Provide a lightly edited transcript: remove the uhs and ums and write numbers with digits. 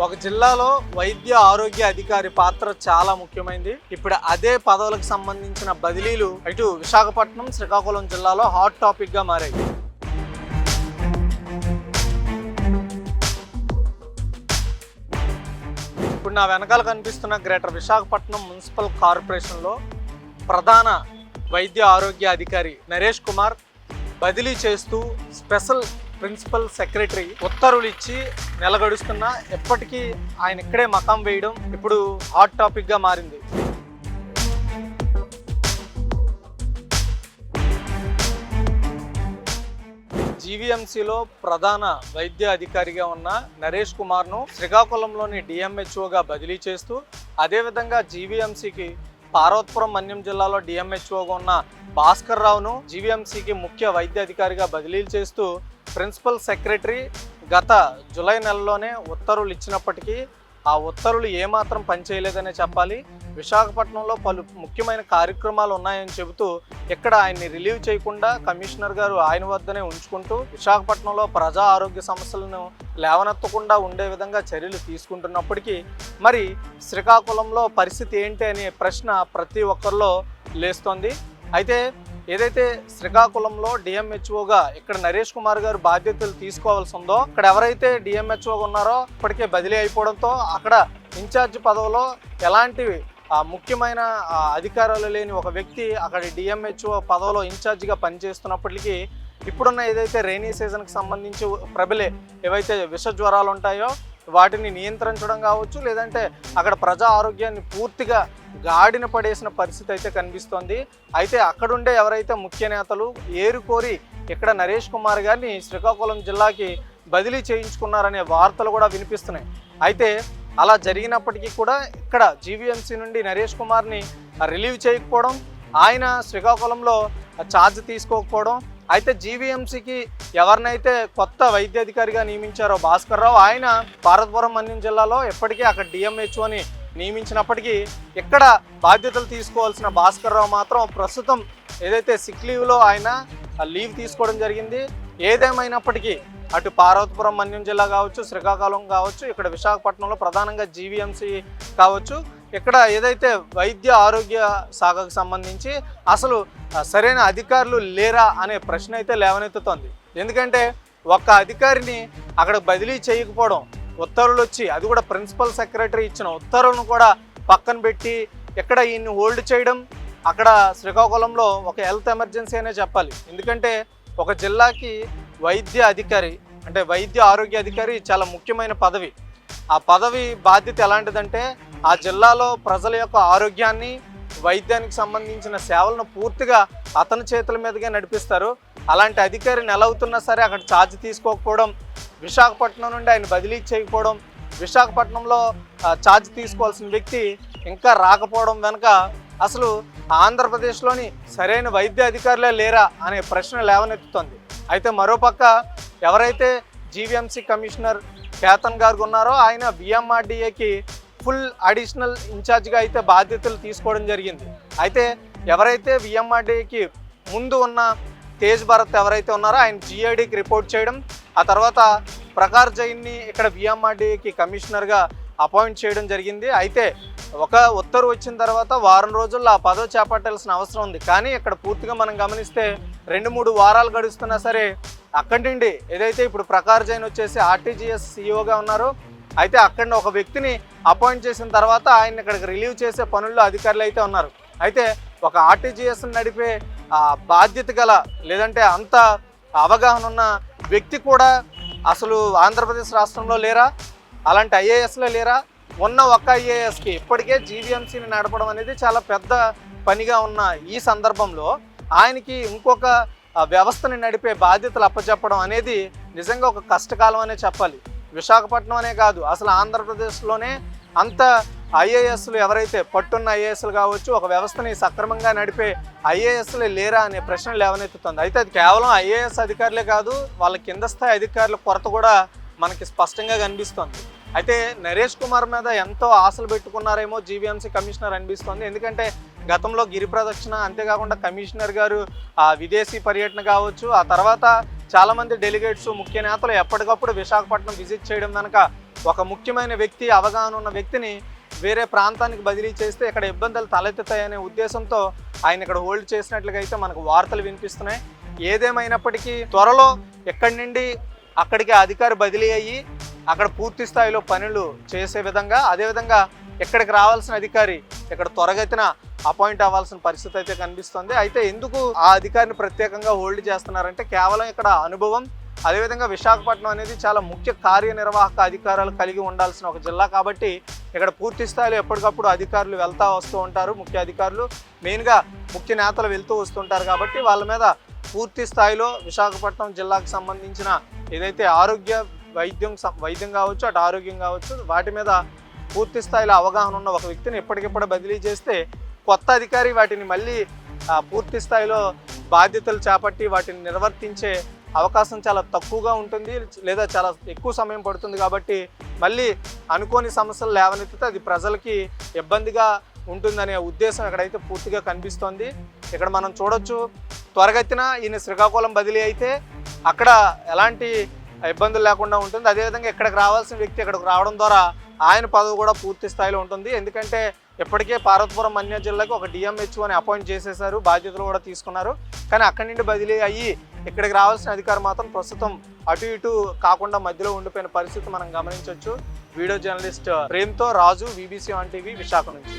ఒక జిల్లాలో వైద్య ఆరోగ్య అధికారి పాత్ర చాలా ముఖ్యమైనది. ఇప్పుడు అదే పదవులకు సంబంధించిన బదిలీలు ఇటు విశాఖపట్నం, శ్రీకాకుళం జిల్లాలో హాట్ టాపిక్ గా మారాయి. ఇప్పుడు నా వెనకాల కనిపిస్తున్న గ్రేటర్ విశాఖపట్నం మున్సిపల్ కార్పొరేషన్లో ప్రధాన వైద్య ఆరోగ్య అధికారి నరేష్ కుమార్ బదిలీ చేస్తూ స్పెషల్ ప్రిన్సిపల్ సెక్రటరీ ఉత్తర్వులు ఇచ్చి నెల గడుస్తున్నా ఎప్పటికీ ఆయన ఇక్కడే మకాం వేయడం ఇప్పుడు హాట్ టాపిక్ గా మారింది. జీవీఎంసీలో ప్రధాన వైద్య అధికారిగా ఉన్న నరేష్ కుమార్ను శ్రీకాకుళంలోని డిఎంహెచ్ఓగా బదిలీ చేస్తూ, అదేవిధంగా జీవీఎంసీకి పార్వతీపురం మన్యం జిల్లాలో డిఎంహెచ్ఓగా ఉన్న భాస్కర్ రావును జీవీఎంసీకి ముఖ్య వైద్య అధికారిగా బదిలీలు చేస్తూ ప్రిన్సిపల్ సెక్రటరీ గత జూలై నెలలోనే ఉత్తర్వులు ఇచ్చినప్పటికీ ఆ ఉత్తర్వులు ఏమాత్రం పనిచేయలేదనే చెప్పాలి. విశాఖపట్నంలో పలు ముఖ్యమైన కార్యక్రమాలు ఉన్నాయని చెబుతూ ఇక్కడ ఆయన్ని రిలీవ్ చేయకుండా కమిషనర్ గారు ఆయన వద్దనే ఉంచుకుంటూ విశాఖపట్నంలో ప్రజా ఆరోగ్య సమస్యలను లేవనెత్తకుండా ఉండే విధంగా చర్యలు తీసుకుంటున్నప్పటికీ మరి శ్రీకాకుళంలో పరిస్థితి ఏంటి అనే ప్రశ్న ప్రతి ఒక్కరిలో లేస్తోంది. అయితే ఏదైతే శ్రీకాకుళంలో డిఎంహెచ్ఓగా ఇక్కడ నరేష్ కుమార్ గారు బాధ్యతలు తీసుకోవాల్సి ఉందో, ఇక్కడ ఎవరైతే డిఎంహెచ్ఓగా ఉన్నారో ఇప్పటికే బదిలీ అయిపోవడంతో అక్కడ ఇన్ఛార్జ్ పదవిలో ఎలాంటి ముఖ్యమైన అధికారాలు లేని ఒక వ్యక్తి అక్కడ డిఎంహెచ్ఓ పదవిలో ఇన్ఛార్జిగా పనిచేస్తున్నప్పటికీ ఇప్పుడున్న ఏదైతే రైనీ సీజన్కి సంబంధించి ప్రబలే ఏవైతే విష జ్వరాలు ఉంటాయో వాటిని నియంత్రించడం కావచ్చు, లేదంటే అక్కడ ప్రజా ఆరోగ్యాన్ని పూర్తిగా గాడిన పడేసిన పరిస్థితి అయితే కనిపిస్తోంది. అయితే అక్కడుండే ఎవరైతే ముఖ్య నేతలు ఏరుకోరి ఇక్కడ నరేష్ కుమార్ గారిని శ్రీకాకుళం జిల్లాకి బదిలీ చేయించుకున్నారనే వార్తలు కూడా వినిపిస్తున్నాయి. అయితే అలా జరిగినప్పటికీ కూడా ఇక్కడ జీవీఎంసీ నుండి నరేష్ కుమార్ని రిలీవ్ చేయకపోవడం, ఆయన శ్రీకాకుళంలో ఛార్జ్ తీసుకోకపోవడం, అయితే జీవీఎంసీకి ఎవరినైతే కొత్త వైద్యాధికారిగా నియమించారో భాస్కర్ రావు, ఆయన పార్వతీపురం మన్యం జిల్లాలో ఎప్పటికీ అక్కడ డిఎంహెచ్ఓని నియమించినప్పటికీ ఇక్కడ బాధ్యతలు తీసుకోవాల్సిన భాస్కర్ రావు మాత్రం ప్రస్తుతం ఏదైతే సిక్ లీవ్లో ఆయన లీవ్ తీసుకోవడం జరిగింది. ఏదేమైనప్పటికీ అటు పార్వతీపురం మన్యం జిల్లా కావచ్చు, శ్రీకాకుళం కావచ్చు, ఇక్కడ విశాఖపట్నంలో ప్రధానంగా జీవీఎంసీ కావచ్చు, ఇక్కడ ఏదైతే వైద్య ఆరోగ్య శాఖకు సంబంధించి అసలు సరైన అధికారులు లేరా అనే ప్రశ్న అయితే లేవనెత్తుతోంది. ఎందుకంటే ఒక్క అధికారిని అక్కడ బదిలీ చేయకపోవడం, ఉత్తర్వులు వచ్చి అది కూడా ప్రిన్సిపల్ సెక్రటరీ ఇచ్చిన ఉత్తర్వులను కూడా పక్కన పెట్టి ఎక్కడ ఈయన్ని హోల్డ్ చేయడం, అక్కడ శ్రీకాకుళంలో ఒక హెల్త్ ఎమర్జెన్సీ అనే చెప్పాలి. ఎందుకంటే ఒక జిల్లాకి వైద్య అధికారి అంటే వైద్య ఆరోగ్య అధికారి చాలా ముఖ్యమైన పదవి. ఆ పదవి బాధ్యత ఎలాంటిదంటే ఆ జిల్లాలో ప్రజల యొక్క ఆరోగ్యాన్ని, వైద్యానికి సంబంధించిన సేవలను పూర్తిగా అతని చేతుల మీదుగా నడిపిస్తారు. అలాంటి అధికారి నెలవుతున్నా సరే అక్కడ ఛార్జ్ తీసుకోకపోవడం, విశాఖపట్నం నుండి ఆయన బదిలీ చేయకపోవడం, విశాఖపట్నంలో ఛార్జ్ తీసుకోవాల్సిన వ్యక్తి ఇంకా రాకపోవడం వెనుక అసలు ఆంధ్రప్రదేశ్లోని సరైన వైద్య అధికారులే లేరా అనే ప్రశ్న లేవనెత్తుతోంది. అయితే మరోపక్క ఎవరైతే జీవీఎంసీ కమిషనర్ కేతన్ గారు ఉన్నారో ఆయన విఎంఆర్డీఏకి ఫుల్ అడిషనల్ ఇన్ఛార్జ్గా అయితే బాధ్యతలు తీసుకోవడం జరిగింది. అయితే ఎవరైతే విఎంఆర్డీఏకి ముందు ఉన్న తేజ్ భరత్ ఎవరైతే ఉన్నారో ఆయన జిఐడికి రిపోర్ట్ చేయడం, ఆ తర్వాత ప్రకాష్ జైన్ని ఇక్కడ విఎంఆర్డీఏకి కమిషనర్గా అపాయింట్ చేయడం జరిగింది. అయితే ఒక ఉత్తర్వు వచ్చిన తర్వాత వారం రోజుల్లో ఆ పదవి చేపట్టాల్సిన అవసరం ఉంది. కానీ ఇక్కడ పూర్తిగా మనం గమనిస్తే 2-3 వారాలు గడుస్తున్నా సరే అక్కడి నుండి ఏదైతే ఇప్పుడు ప్రకాష్ జైన్ వచ్చేసి ఆర్టీజీఎస్ సిఇఓగా ఉన్నారు, అయితే అక్కడ ఒక వ్యక్తిని అపాయింట్ చేసిన తర్వాత ఆయన ఇక్కడికి రిలీవ్ చేసే పనుల్లో అధికారులు అయితే ఉన్నారు. అయితే ఒక ఆర్టీజీఎస్ని నడిపే బాధ్యత గల లేదంటే అంత అవగాహన ఉన్న వ్యక్తి కూడా అసలు ఆంధ్రప్రదేశ్ రాష్ట్రంలో లేరా? అలాంటి ఐఏఎస్లో లేరా? ఉన్న ఒక్క ఐఏఎస్కి ఇప్పటికే జీవీఎంసీని నడపడం అనేది చాలా పెద్ద పనిగా ఉన్న ఈ సందర్భంలో ఆయనకి ఇంకొక వ్యవస్థని నడిపే బాధ్యతలు అప్పచెప్పడం అనేది నిజంగా ఒక కష్టకాలం అనే చెప్పాలి. విశాఖపట్నం అనే కాదు, అసలు ఆంధ్రప్రదేశ్లోనే అంత ఐఏఎస్లు ఎవరైతే పట్టున్న ఐఏఎస్లు కావచ్చు, ఒక వ్యవస్థని సక్రమంగా నడిపే ఐఏఎస్లే లేరా అనే ప్రశ్న లేవనెత్తుతుంది. అయితే అది కేవలం ఐఏఎస్ అధికారులే కాదు, వాళ్ళ కింద స్థాయి అధికారుల కొరత కూడా మనకి స్పష్టంగా కనిపిస్తుంది. అయితే నరేష్ కుమార్ మీద ఎంతో ఆశలు పెట్టుకున్నారేమో జీవీఎంసీ కమిషనర్ అనిపిస్తుంది. ఎందుకంటే గతంలో గిరి ప్రదక్షిణ, అంతేకాకుండా కమిషనర్ గారు విదేశీ పర్యటన కావచ్చు, ఆ తర్వాత చాలామంది డెలిగేట్స్ ముఖ్య నేతలు ఎప్పటికప్పుడు విశాఖపట్నం విజిట్ చేయడం కనుక ఒక ముఖ్యమైన వ్యక్తి, అవగాహన ఉన్న వ్యక్తిని వేరే ప్రాంతానికి బదిలీ చేస్తే ఇక్కడ ఇబ్బందులు తలెత్తుతాయనే ఉద్దేశంతో ఆయన ఇక్కడ హోల్డ్ చేసినట్లుగా అయితే మనకు వార్తలు వినిపిస్తున్నాయి. ఏదేమైనప్పటికీ త్వరలో ఎక్కడి నుండి అక్కడికి అధికారి బదిలీ అయ్యి అక్కడ పూర్తి స్థాయిలో పనులు చేసే విధంగా, అదేవిధంగా ఎక్కడికి రావాల్సిన అధికారి ఇక్కడ త్వరగతిన అపాయింట్ అవ్వాల్సిన పరిస్థితి అయితే కనిపిస్తుంది. అయితే ఎందుకు ఆ అధికారిని ప్రత్యేకంగా హోల్డ్ చేస్తున్నారంటే కేవలం ఇక్కడ అనుభవం, అదేవిధంగా విశాఖపట్నం అనేది చాలా ముఖ్య కార్యనిర్వాహక అధికారాలు కలిగి ఉండాల్సిన ఒక జిల్లా కాబట్టి ఇక్కడ పూర్తి స్థాయిలో ఎప్పటికప్పుడు అధికారులు వెళ్తూ వస్తూ ఉంటారు. ముఖ్య అధికారులు మెయిన్గా ముఖ్య నేతలు వెళ్తూ వస్తుంటారు కాబట్టి వాళ్ళ మీద పూర్తి స్థాయిలో విశాఖపట్నం జిల్లాకు సంబంధించిన ఏదైతే వైద్యం కావచ్చు, అటు ఆరోగ్యం కావచ్చు, వాటి మీద పూర్తి స్థాయిలో అవగాహన ఉన్న ఒక వ్యక్తిని ఎప్పటికెప్పుడు బదిలీ చేస్తే కొత్త అధికారి వాటిని మళ్ళీ పూర్తి స్థాయిలో బాధ్యతలు చేపట్టి వాటిని నిర్వర్తించే అవకాశం చాలా తక్కువగా ఉంటుంది, లేదా చాలా ఎక్కువ సమయం పడుతుంది. కాబట్టి మళ్ళీ అనుకోని సమస్యలు లేవనెత్తితే అది ప్రజలకి ఇబ్బందిగా ఉంటుందనే ఉద్దేశం ఎక్కడైతే పూర్తిగా కనిపిస్తోంది. ఇక్కడ మనం చూడొచ్చు, త్వరగతిన ఈయన శ్రీకాకుళం బదిలీ అయితే అక్కడ ఎలాంటి ఇబ్బందులు లేకుండా ఉంటుంది. అదేవిధంగా ఇక్కడికి రావాల్సిన వ్యక్తి ఇక్కడికి రావడం ద్వారా ఆయన పదవి కూడా పూర్తి స్థాయిలో ఉంటుంది. ఎందుకంటే ఇప్పటికే పార్వతీపురం మన్యం జిల్లాకు ఒక డిఎంహెచ్ఓని అపాయింట్ చేసేశారు, బాధ్యతలు కూడా తీసుకున్నారు. కానీ అక్కడి నుండి బదిలీ అయ్యి ఇక్కడికి రావాల్సిన అధికారి మాత్రం ప్రస్తుతం అటు ఇటు కాకుండా మధ్యలో ఉండిపోయిన పరిస్థితి మనం గమనించవచ్చు. వీడియో జర్నలిస్ట్ ప్రేమ్తో రాజు, VBC1 TV, విశాఖ నుంచి.